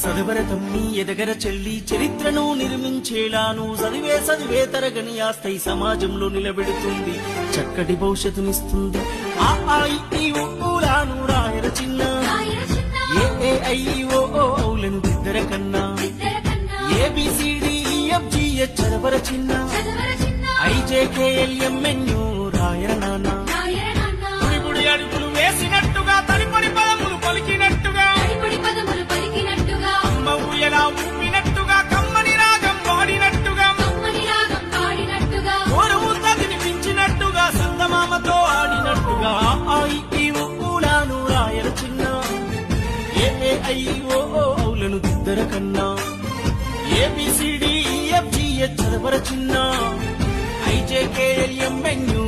చదవర తమ్మి ఎదగర చెల్లి చరిత్రను నిర్మించేలాను చదివే తరగని ఆస్థై సమాజంలో నిలబెడుతుంది చక్కటి భవిష్యత్తునిస్తుంది ఆ ఊలాను రాయర చిన్న ఏఐఓలను దిద్దర కన్నా ABCDEFGH చదవర చిన్న IJKLMNO రాయర నాన్న గుడి అడుగులు వేసినట్టుగా తడిపడి పదములు పలికినట్టుగా అమ్మ ఊయలా ఊపినట్టుగా కమ్మని రాగం పాడినట్టుగా ఓరువుత వినిపించినట్టుగా సందమామతో ఆడినట్టుగా ఊలాను రాయర చిన్న ఏఐఓలను దిద్దర కన్నా ABCDEFGH చదవర చిన్న IJKLMNO